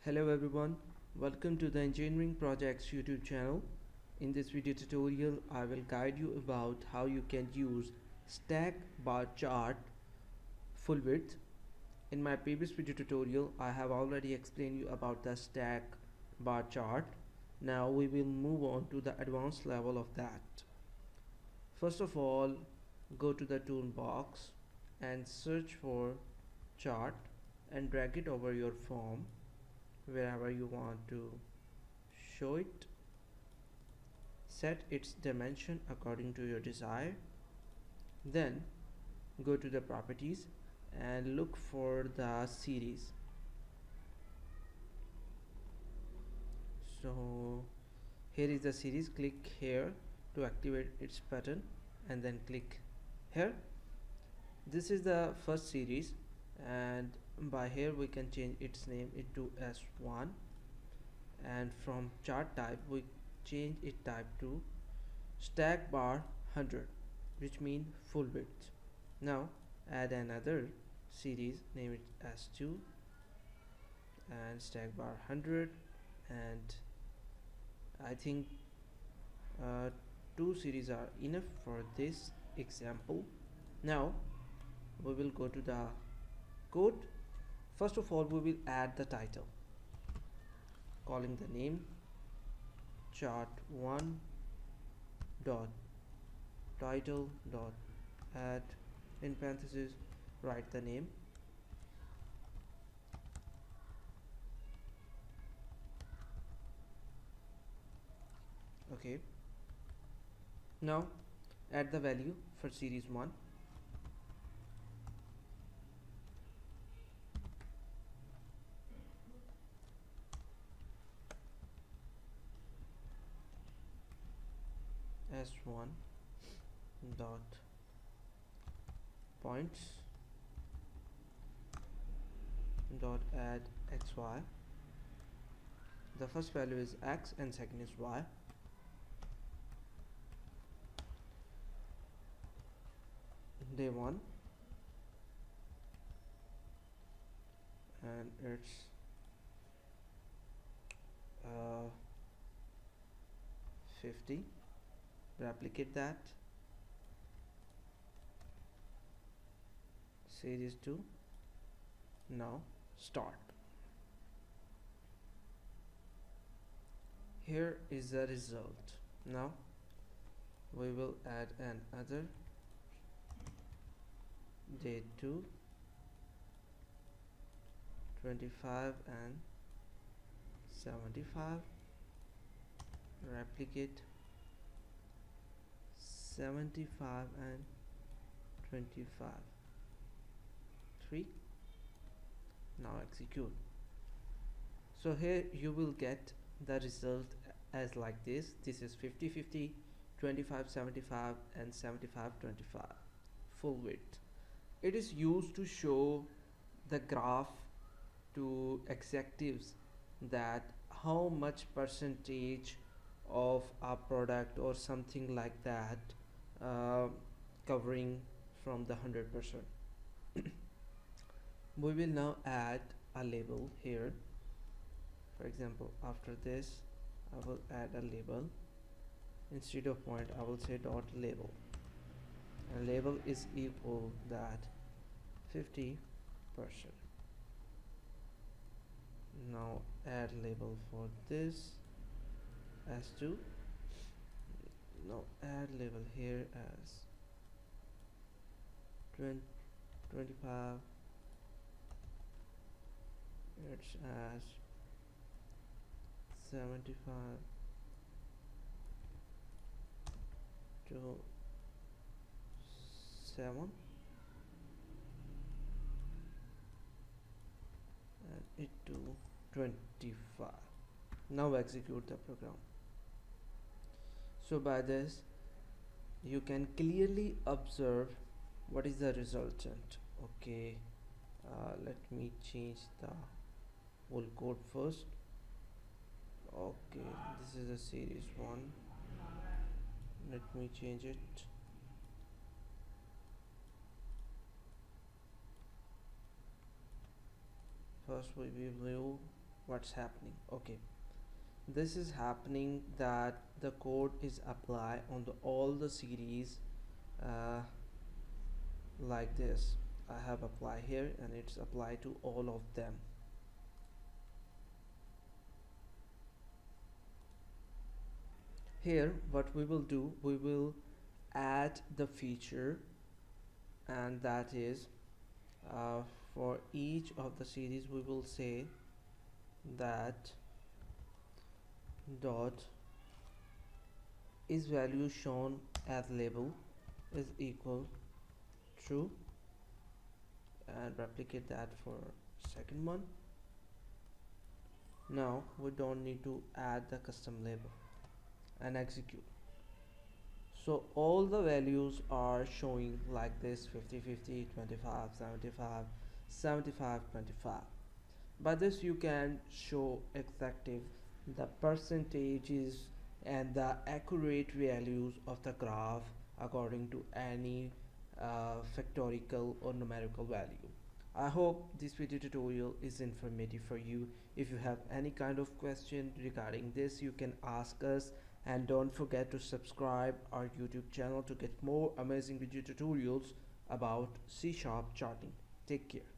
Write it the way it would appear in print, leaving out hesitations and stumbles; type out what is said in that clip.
Hello everyone, welcome to the Engineering Projects YouTube channel. In this video tutorial, I will guide you about how you can use stack bar chart full width. In my previous video tutorial, I have already explained you about the stack bar chart. Now we will move on to the advanced level of that. First of all, go to the toolbox and search for chart and drag it over your form wherever you want to show it. Set its dimension according to your desire. Then go to the properties and look for the series. So here is the series. Click here to activate its button and then click here. This is the first series, and by here we can change its name into S1, and from chart type we change its type to stack bar 100, which means full width. Now add another series, name it S2 and stack bar 100, and I think two series are enough for this example. Now we will go to the code. First of all, we will add the title, calling the name chart1 dot title dot add, in parentheses write the name. Okay, now add the value for series 1. S1 dot points dot add xy. The first value is x and second is y. Day 1 and it's 50. Replicate that. Series 2. Now start. Here is the result. Now we will add another day 2, 25 and 75. Replicate 75 and 25. 3. Now execute. So here you will get the result as like this. This is 50 50, 25 75 and 75 25 full width. It is used to show the graph to executives that how much percentage of a product or something like that covering from the 100%. We will now add a label here. For example, after this I will add a label. Instead of point I will say dot label, and label is equal that 50%. Now add label for this S2. Now add label here as 25. It's as 75 to 7 and it to 25. Now execute the program. So by this you can clearly observe what is the resultant. Okay, let me change the whole code first. Okay, this is a series 1. Let me change it. First we will view what's happening. Okay, this is happening that the code is applied on the all the series, uh, like this. I have applied here and it's applied to all of them. Here what we will do, we will add the feature, and that is, uh, for each of the series we will say that dot is value shown as label is equal true, and replicate that for second one. Now we don't need to add the custom label and execute. So all the values are showing like this: 50, 50, 25, 75, 75, 25. By this you can show exactly the percentages and the accurate values of the graph according to any factorial or numerical value. I hope this video tutorial is informative for you. If you have any kind of question regarding this, you can ask us, and don't forget to subscribe our YouTube channel to get more amazing video tutorials about C# charting. Take care.